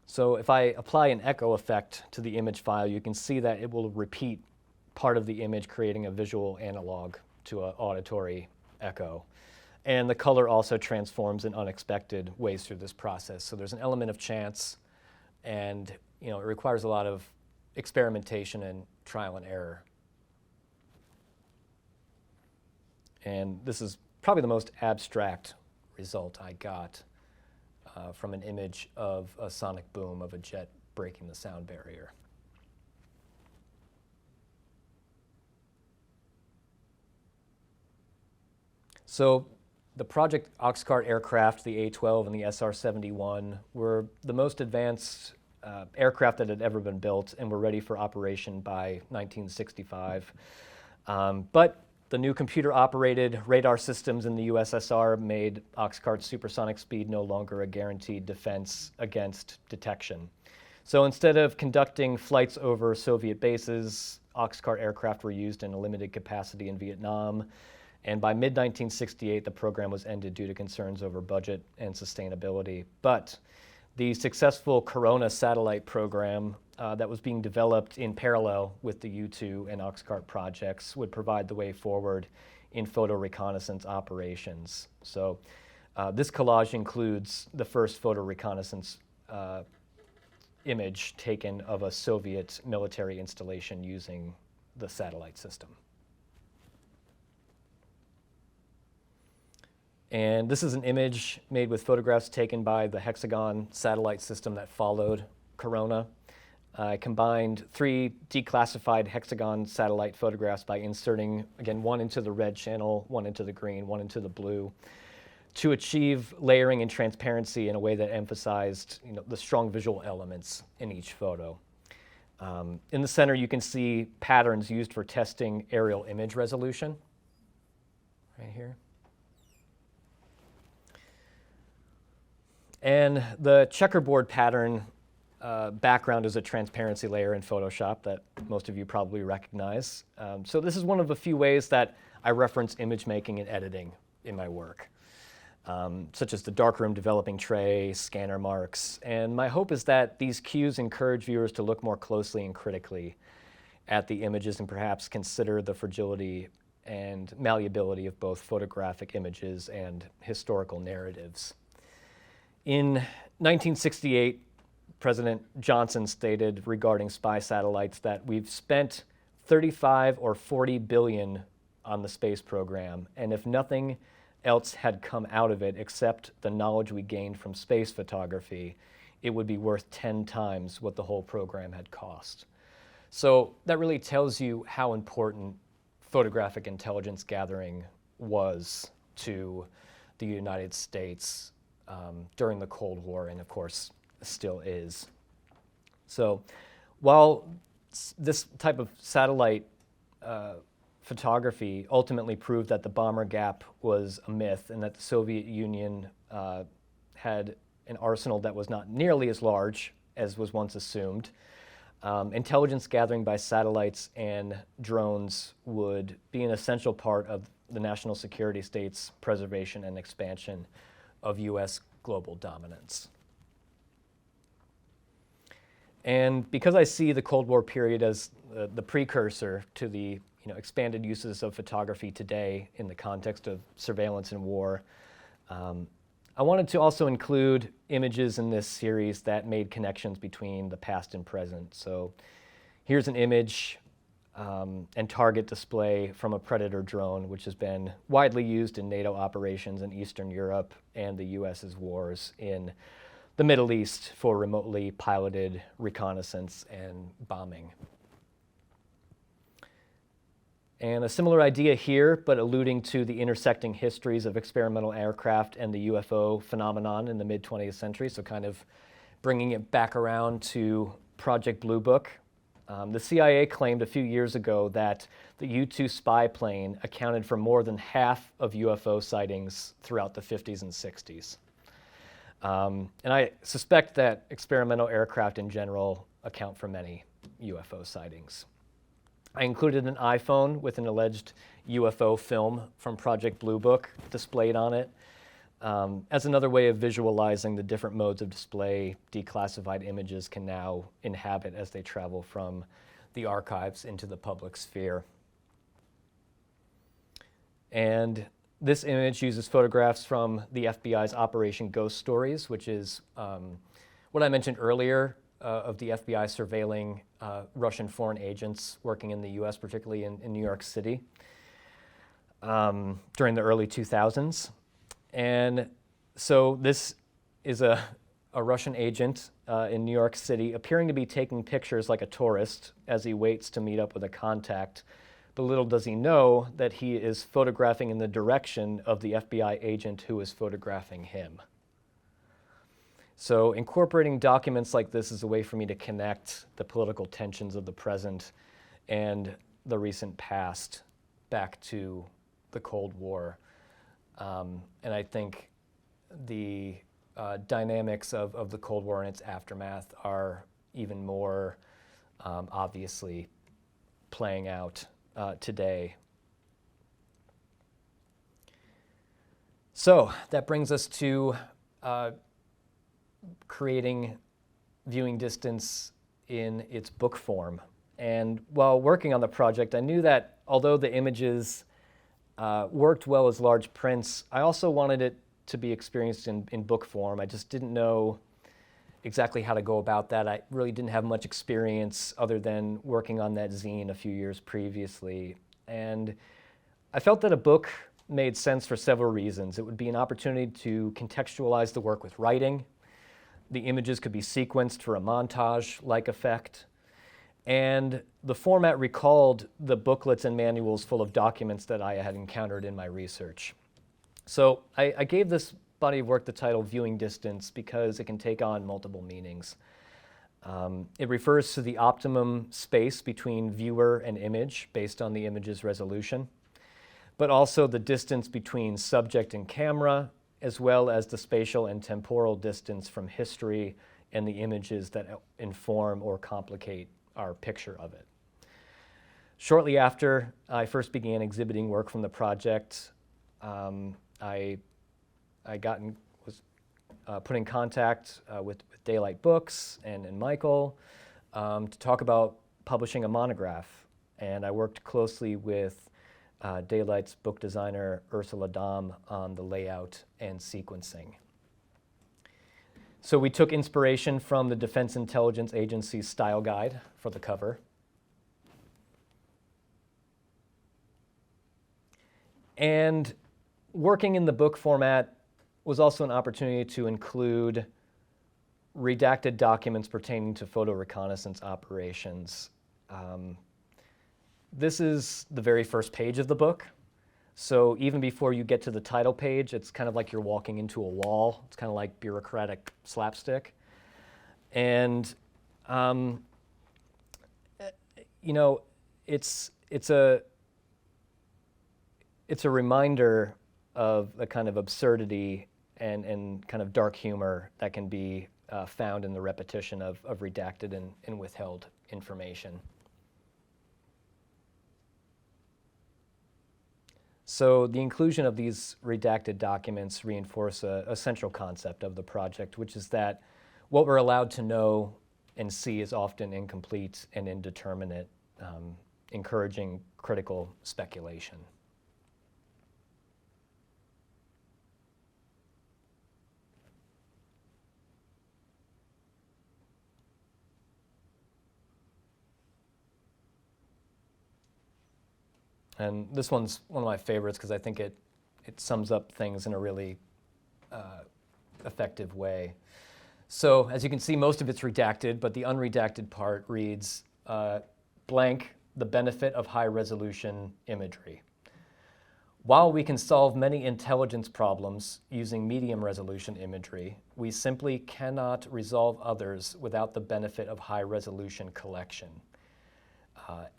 So if I apply an echo effect to the image file, you can see that it will repeat part of the image, creating a visual analog to an auditory echo. And the color also transforms in unexpected ways through this process. So there's an element of chance, and it requires a lot of experimentation and trial and error. And this is probably the most abstract result I got from an image of a sonic boom of a jet breaking the sound barrier. So the Project Oxcart aircraft, the A-12 and the SR-71, were the most advanced aircraft that had ever been built and were ready for operation by 1965. But the new computer-operated radar systems in the USSR made Oxcart's supersonic speed no longer a guaranteed defense against detection. So instead of conducting flights over Soviet bases, Oxcart aircraft were used in a limited capacity in Vietnam. And by mid-1968, the program was ended due to concerns over budget and sustainability. But the successful Corona satellite program that was being developed in parallel with the U-2 and Oxcart projects would provide the way forward in photo reconnaissance operations. So this collage includes the first photo reconnaissance image taken of a Soviet military installation using the satellite system. And this is an image made with photographs taken by the Hexagon satellite system that followed Corona. I combined 3 declassified Hexagon satellite photographs by inserting, again, one into the red channel, one into the green, one into the blue, to achieve layering and transparency in a way that emphasized the strong visual elements in each photo. In the center, you can see patterns used for testing aerial image resolution, right here. And the checkerboard pattern background is a transparency layer in Photoshop that most of you probably recognize. So this is one of a few ways that I reference image making and editing in my work, such as the darkroom developing tray, scanner marks. And my hope is that these cues encourage viewers to look more closely and critically at the images and perhaps consider the fragility and malleability of both photographic images and historical narratives. In 1968, President Johnson stated regarding spy satellites that we've spent 35 or 40 billion on the space program, and if nothing else had come out of it except the knowledge we gained from space photography, it would be worth 10 times what the whole program had cost. So that really tells you how important photographic intelligence gathering was to the United States during the Cold War, and of course still is. So while this type of satellite photography ultimately proved that the bomber gap was a myth and that the Soviet Union had an arsenal that was not nearly as large as was once assumed. Intelligence gathering by satellites and drones would be an essential part of the national security state's preservation and expansion of U.S. global dominance. And because I see the Cold War period as the precursor to the expanded uses of photography today in the context of surveillance and war, I wanted to also include images in this series that made connections between the past and present. So here's an image and target display from a Predator drone, which has been widely used in NATO operations in Eastern Europe and the US's wars in the Middle East for remotely piloted reconnaissance and bombing. And a similar idea here, but alluding to the intersecting histories of experimental aircraft and the UFO phenomenon in the mid-20th century, so kind of bringing it back around to Project Blue Book. The CIA claimed a few years ago that the U-2 spy plane accounted for more than half of UFO sightings throughout the 50s and 60s. And I suspect that experimental aircraft in general account for many UFO sightings. I included an iPhone with an alleged UFO film from Project Blue Book displayed on it as another way of visualizing the different modes of display declassified images can now inhabit as they travel from the archives into the public sphere. And this image uses photographs from the FBI's Operation Ghost Stories, which is what I mentioned earlier of the FBI surveilling Russian foreign agents working in the US, particularly in New York City during the early 2000s. And so this is a Russian agent in New York City appearing to be taking pictures like a tourist as he waits to meet up with a contact. But little does he know that he is photographing in the direction of the FBI agent who is photographing him. So incorporating documents like this is a way for me to connect the political tensions of the present and the recent past back to the Cold War. And I think the dynamics of the Cold War and its aftermath are even more obviously playing out today. So that brings us to creating viewing distance in its book form. And while working on the project, I knew that although the images worked well as large prints, I also wanted it to be experienced in book form. I just didn't know exactly how to go about that. I really didn't have much experience other than working on that zine a few years previously. And I felt that a book made sense for several reasons. It would be an opportunity to contextualize the work with writing. The images could be sequenced for a montage-like effect. And the format recalled the booklets and manuals full of documents that I had encountered in my research. So I gave this body of work the title Viewing Distance because it can take on multiple meanings. It refers to the optimum space between viewer and image based on the image's resolution, but also the distance between subject and camera, as well as the spatial and temporal distance from history and the images that inform or complicate our picture of it. Shortly after I first began exhibiting work from the project, I was put in contact with Daylight Books and Michael to talk about publishing a monograph. And I worked closely with Daylight's book designer Ursula Dahm on the layout and sequencing. So we took inspiration from the Defense Intelligence Agency's style guide for the cover. And working in the book format was also an opportunity to include redacted documents pertaining to photo reconnaissance operations. This is the very first page of the book. So even before you get to the title page, it's kind of like you're walking into a wall. It's kind of like bureaucratic slapstick. And, it's a it's a reminder of the kind of absurdity and kind of dark humor that can be found in the repetition of redacted and withheld information. So the inclusion of these redacted documents reinforce a central concept of the project, which is that what we're allowed to know and see is often incomplete and indeterminate, encouraging critical speculation. And this one's one of my favorites because I think it sums up things in a really effective way. So as you can see, most of it's redacted, but the unredacted part reads, blank, the benefit of high-resolution imagery. While we can solve many intelligence problems using medium-resolution imagery, we simply cannot resolve others without the benefit of high-resolution collection.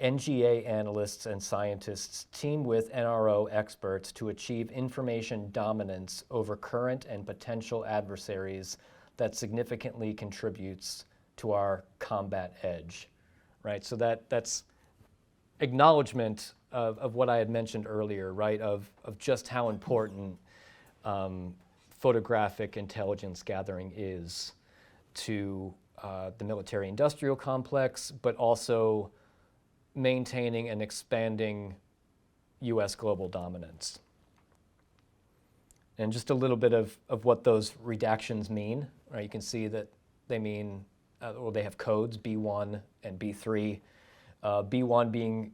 NGA analysts and scientists team with NRO experts to achieve information dominance over current and potential adversaries that significantly contributes to our combat edge, right? So that's acknowledgement of what I had mentioned earlier, right? Of just how important photographic intelligence gathering is to the military-industrial complex, but also maintaining and expanding U.S. global dominance. And just a little bit of what those redactions mean, right? You can see that they mean, well, they have codes, B1 and B3. B1 being,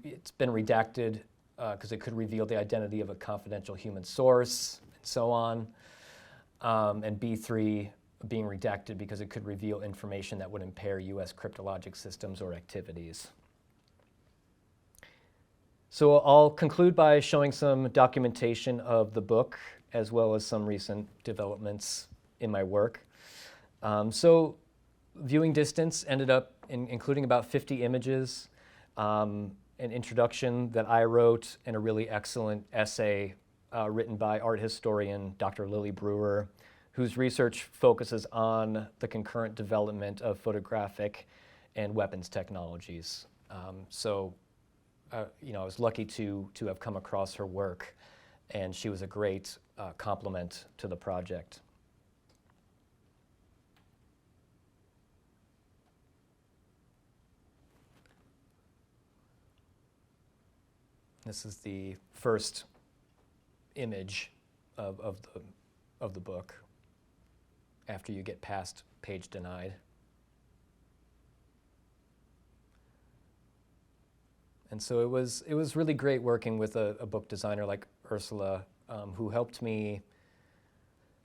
it's been redacted because it could reveal the identity of a confidential human source, and so on. And B3 being redacted because it could reveal information that would impair U.S. cryptologic systems or activities. So I'll conclude by showing some documentation of the book, as well as some recent developments in my work. So viewing distance ended up including about 50 images, an introduction that I wrote, and a really excellent essay written by art historian Dr. Lily Brewer, whose research focuses on the concurrent development of photographic and weapons technologies. I was lucky to have come across her work, and she was a great complement to the project. This is the first image of the book after you get past page denied. And so it was really great working with a book designer like Ursula, who helped me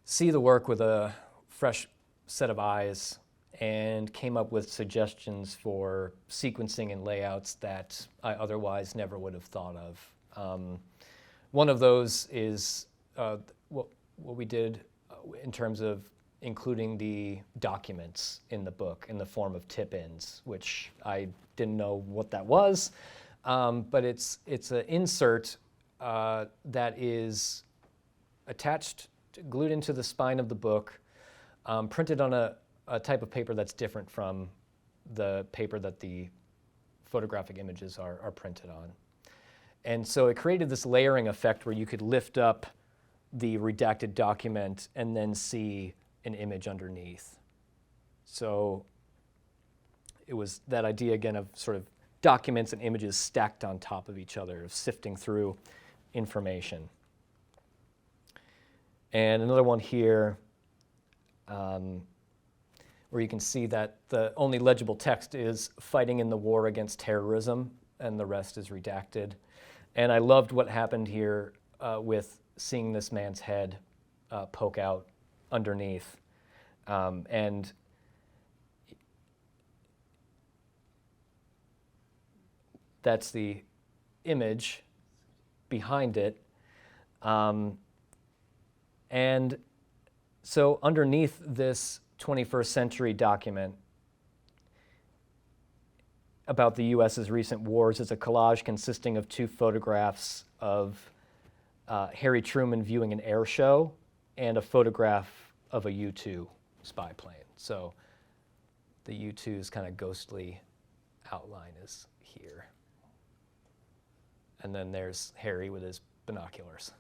see the work with a fresh set of eyes and came up with suggestions for sequencing and layouts that I otherwise never would have thought of. One of those is what we did in terms of including the documents in the book in the form of tip-ins, which I didn't know what that was. But it's an insert that is attached, glued into the spine of the book, printed on a type of paper that's different from the paper that the photographic images are printed on. And so it created this layering effect where you could lift up the redacted document and then see an image underneath. So it was that idea again of sort of documents and images stacked on top of each other, sifting through information. And another one here where you can see that the only legible text is fighting in the war against terrorism, and the rest is redacted. And I loved what happened here with seeing this man's head poke out underneath. And that's the image behind it. And so underneath this 21st century document about the US's recent wars is a collage consisting of two photographs of Harry Truman viewing an air show and a photograph of a U-2 spy plane. So the U-2's kind of ghostly outline is here. And then there's Harry with his binoculars.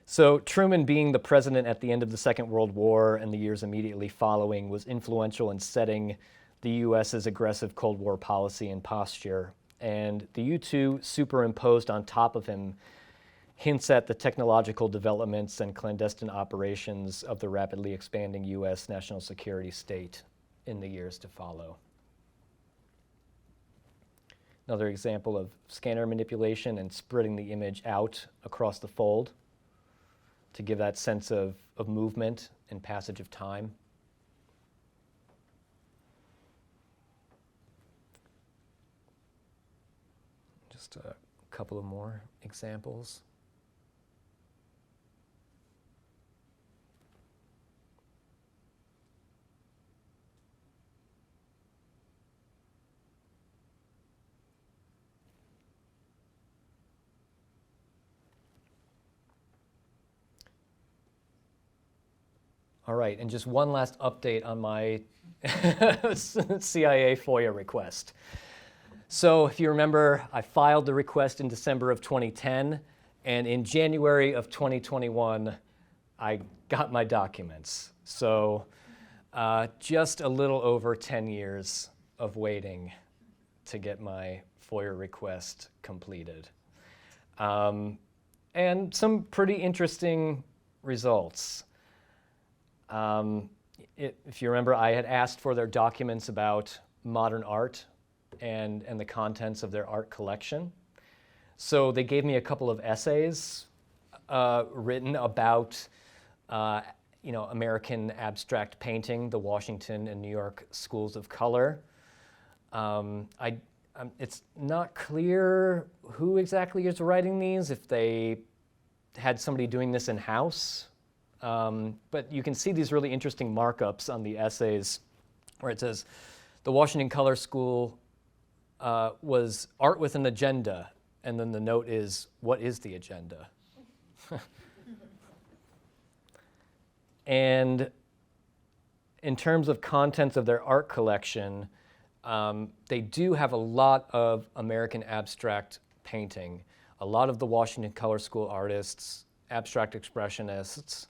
So Truman, being the president at the end of the Second World War and the years immediately following, was influential in setting the U.S.'s aggressive Cold War policy and posture. And the U-2 superimposed on top of him hints at the technological developments and clandestine operations of the rapidly expanding U.S. national security state in the years to follow. Another example of scanner manipulation and spreading the image out across the fold to give that sense of movement and passage of time. Just a couple of more examples. All right, and just one last update on my CIA FOIA request. So if you remember, I filed the request in December of 2010, and in January of 2021, I got my documents. So just a little over 10 years of waiting to get my FOIA request completed. And some pretty interesting results. If you remember, I had asked for their documents about modern art and the contents of their art collection. So they gave me a couple of essays written about American abstract painting, the Washington and New York schools of color. It's not clear who exactly is writing these, if they had somebody doing this in-house. But you can see these really interesting markups on the essays where it says, the Washington Color School was art with an agenda, and then the note is, what is the agenda? And in terms of contents of their art collection, they do have a lot of American abstract painting. A lot of the Washington Color School artists, abstract expressionists,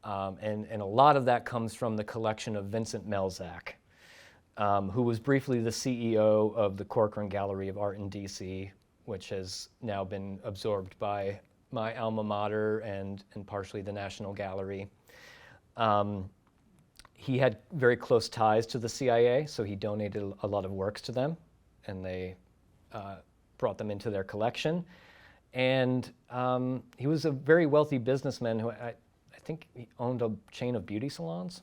and a lot of that comes from the collection of Vincent Melzack, who was briefly the CEO of the Corcoran Gallery of Art in DC, which has now been absorbed by my alma mater and partially the National Gallery. He had very close ties to the CIA, so he donated a lot of works to them, and they brought them into their collection. And he was a very wealthy businessman who I think he owned a chain of beauty salons.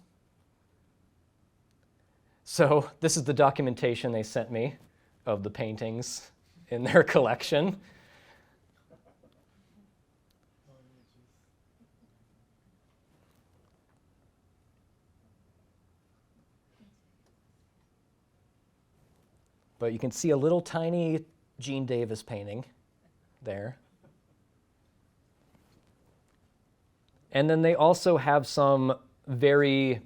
So this is the documentation they sent me of the paintings in their collection. But you can see a little tiny Gene Davis painting there. And then they also have some very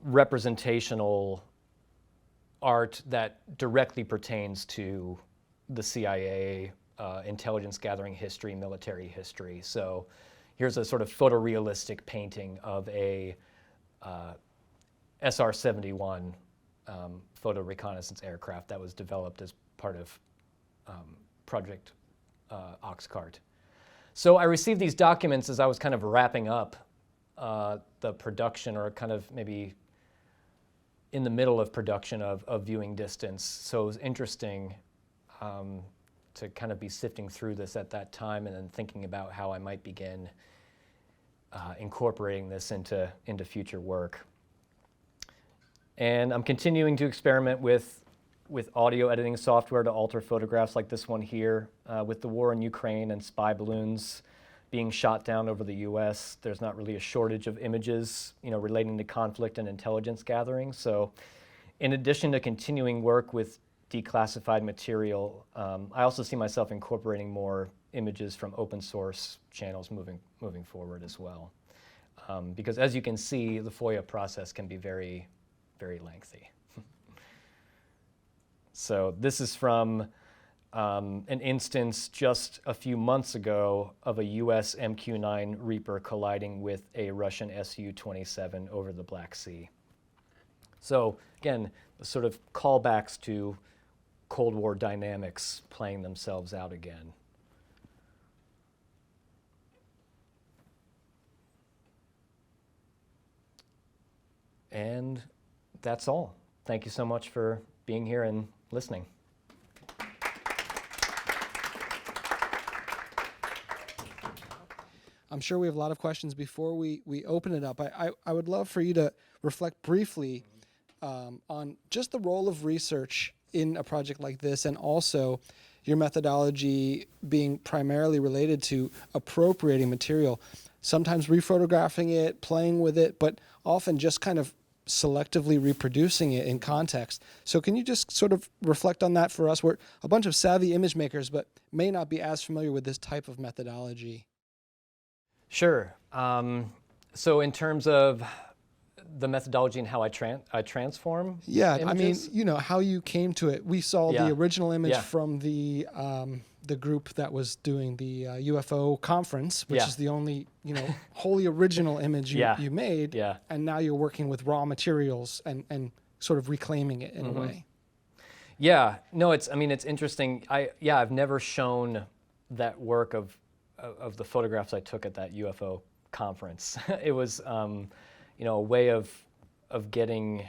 representational art that directly pertains to the CIA, intelligence gathering history, military history. So here's a sort of photorealistic painting of a SR-71 photo reconnaissance aircraft that was developed as part of Project Oxcart. So I received these documents as I was kind of wrapping up the production, or kind of maybe in the middle of production of Viewing Distance. So it was interesting to kind of be sifting through this at that time and then thinking about how I might begin incorporating this into future work. And I'm continuing to experiment with audio editing software to alter photographs like this one here. With the war in Ukraine and spy balloons being shot down over the US, there's not really a shortage of images, relating to conflict and intelligence gathering. So in addition to continuing work with declassified material. I also see myself incorporating more images from open source channels moving forward as well. Because as you can see, the FOIA process can be very, very lengthy. So this is from an instance just a few months ago of a US MQ-9 Reaper colliding with a Russian Su-27 over the Black Sea. So again, the sort of callbacks to Cold War dynamics playing themselves out again. And that's all. Thank you so much for being here and listening. I'm sure we have a lot of questions before we open it up. I would love for you to reflect briefly on just the role of research in a project like this, and also your methodology being primarily related to appropriating material, sometimes rephotographing it, playing with it, but often just kind of selectively reproducing it in context. So can you just sort of reflect on that for us? We're a bunch of savvy image makers, but may not be as familiar with this type of methodology. Sure. So in terms of the methodology and how I transform I mean, images? you know, how you came to it. We saw Yeah. the original image Yeah. from the group that was doing the UFO conference, which Yeah. is the only, you know, wholly original image Yeah. you made. Yeah. And now you're working with raw materials and sort of reclaiming it in a way. Yeah, no, I mean, it's interesting. I've never shown that work of the photographs I took at that UFO conference. It was, you know, a way of getting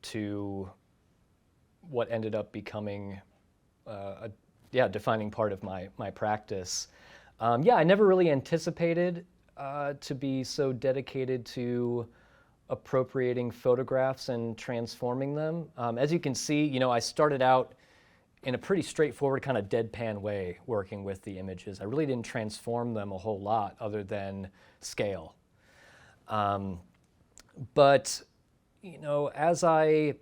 to what ended up becoming a defining part of my practice. I never really anticipated to be so dedicated to appropriating photographs and transforming them. As you can see, you know, I started out in a pretty straightforward kind of deadpan way working with the images. I really didn't transform them a whole lot other than scale. But, you know, as I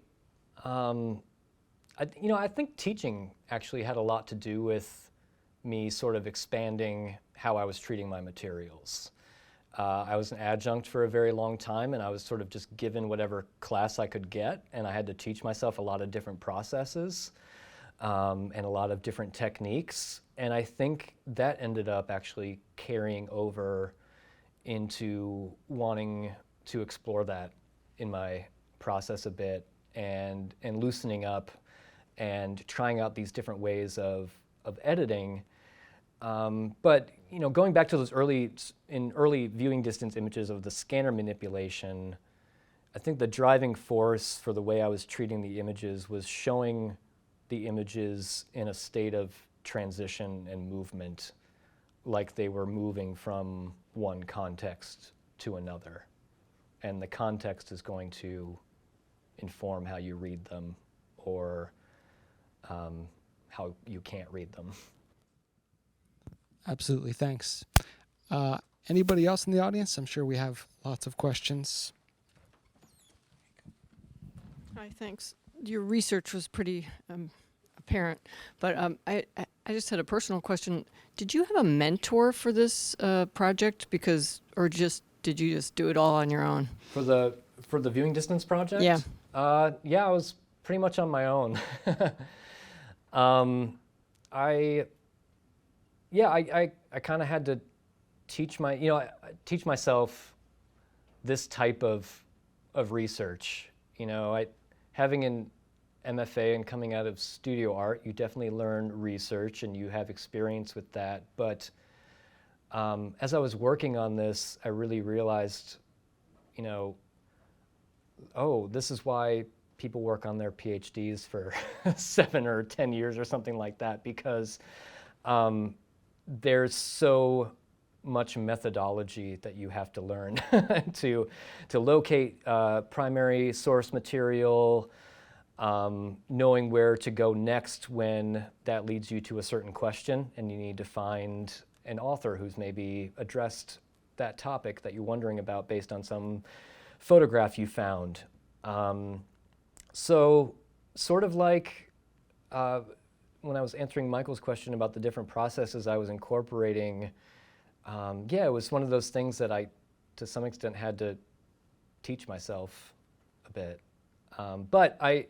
think teaching actually had a lot to do with me sort of expanding how I was treating my materials. I was an adjunct for a very long time, and I was sort of just given whatever class I could get, and I had to teach myself a lot of different processes and a lot of different techniques. And I think that ended up actually carrying over into wanting to explore that in my process a bit, and loosening up and trying out these different ways of editing. But you know, going back to those early viewing distance images of the scanner manipulation, I think the driving force for the way I was treating the images was showing the images in a state of transition and movement, like they were moving from one context to another. And the context is going to inform how you read them, or how you can't read them. Absolutely, thanks. Anybody else in the audience? I'm sure we have lots of questions. Hi, thanks. Your research was pretty apparent, but I just had a personal question. Did you have a mentor for this project, or did you just do it all on your own? For the viewing distance project? Yeah. I was pretty much on my own. I kind of had to teach myself this type of research. You know, having an MFA and coming out of studio art, you definitely learn research and you have experience with that. But as I was working on this, I really realized, you know, oh, this is why people work on their PhDs for 7 or 10 years or something like that, because there's so much methodology that you have to learn to locate primary source material, knowing where to go next when that leads you to a certain question and you need to find an author who's maybe addressed that topic that you're wondering about based on some photograph you found. So sort of like when I was answering Michael's question about the different processes I was incorporating, yeah, it was one of those things that I, to some extent, had to teach myself a bit. But I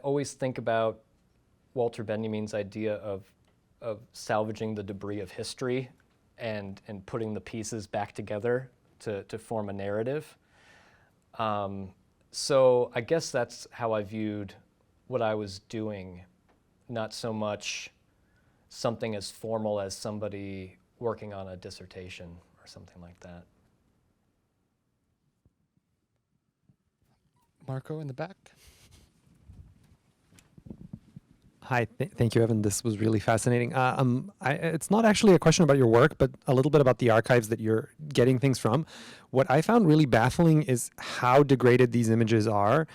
always think about Walter Benjamin's idea of salvaging the debris of history and putting the pieces back together to form a narrative. So I guess that's how I viewed what I was doing, not so much something as formal as somebody working on a dissertation or something like that. Marco in the back. Hi, thank you, Evan. This was really fascinating. It's not actually a question about your work, but a little bit about the archives that you're getting things from. What I found really baffling is how degraded these images are.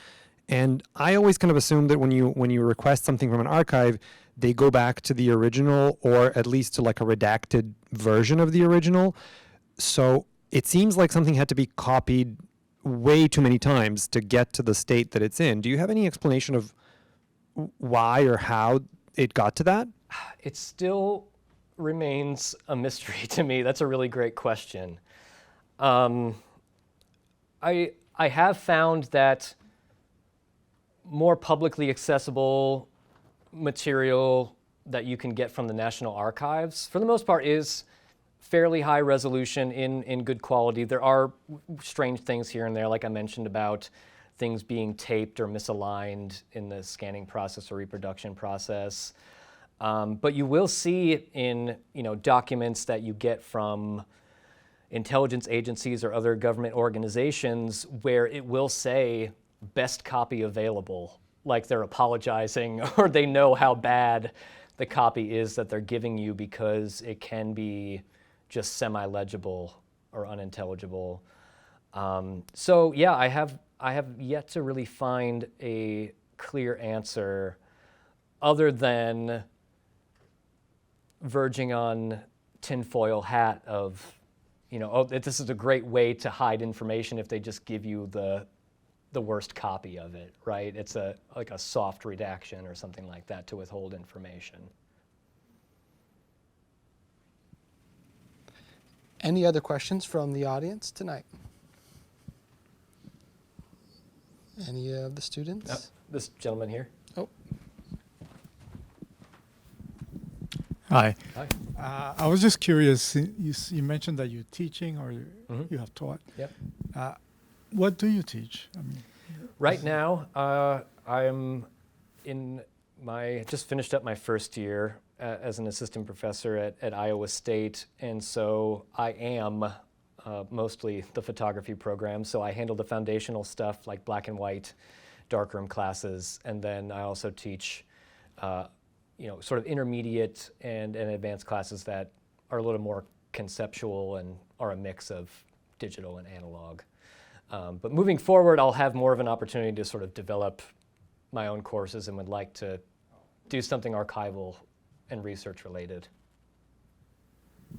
And I always kind of assume that when you request something from an archive, they go back to the original, or at least to like a redacted version of the original. So it seems like something had to be copied way too many times to get to the state that it's in. Do you have any explanation of why or how it got to that? It still remains a mystery to me. That's a really great question. I have found that more publicly accessible material that you can get from the National Archives, for the most part, is fairly high resolution in good quality. There are strange things here and there, like I mentioned about things being taped or misaligned in the scanning process or reproduction process. But you will see it in documents that you get from intelligence agencies or other government organizations where it will say best copy available, like they're apologizing or they know how bad the copy is that they're giving you because it can be just semi-legible or unintelligible. So yeah, I have yet to really find a clear answer other than verging on tinfoil hat of, this is a great way to hide information if they just give you the worst copy of it, right? It's like a soft redaction or something like that to withhold information. Any other questions from the audience tonight? Any of the students? This gentleman here. Oh. Hi. Hi. I was just curious. You mentioned that you're teaching or you have taught. Yep. What do you teach? Right now, I'm just finished up my first year as an assistant professor at Iowa State, and so I am mostly the photography program. So I handle the foundational stuff like black and white, darkroom classes, and then I also teach, sort of intermediate and advanced classes that are a little more conceptual and are a mix of digital and analog. But moving forward, I'll have more of an opportunity to sort of develop my own courses and would like to do something archival and research related.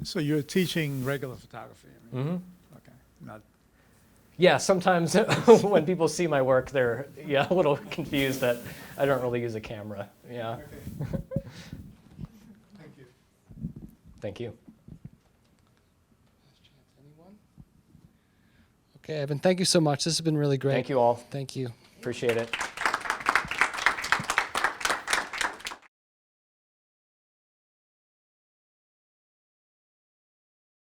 So you're teaching regular photography? Mm-hmm. Okay. Not. Yeah, sometimes when people see my work, they're a little confused that I don't really use a camera. Yeah. Okay. Thank you. Thank you. Anyone? Okay, Evan, thank you so much. This has been really great. Thank you all. Thank you. Appreciate it.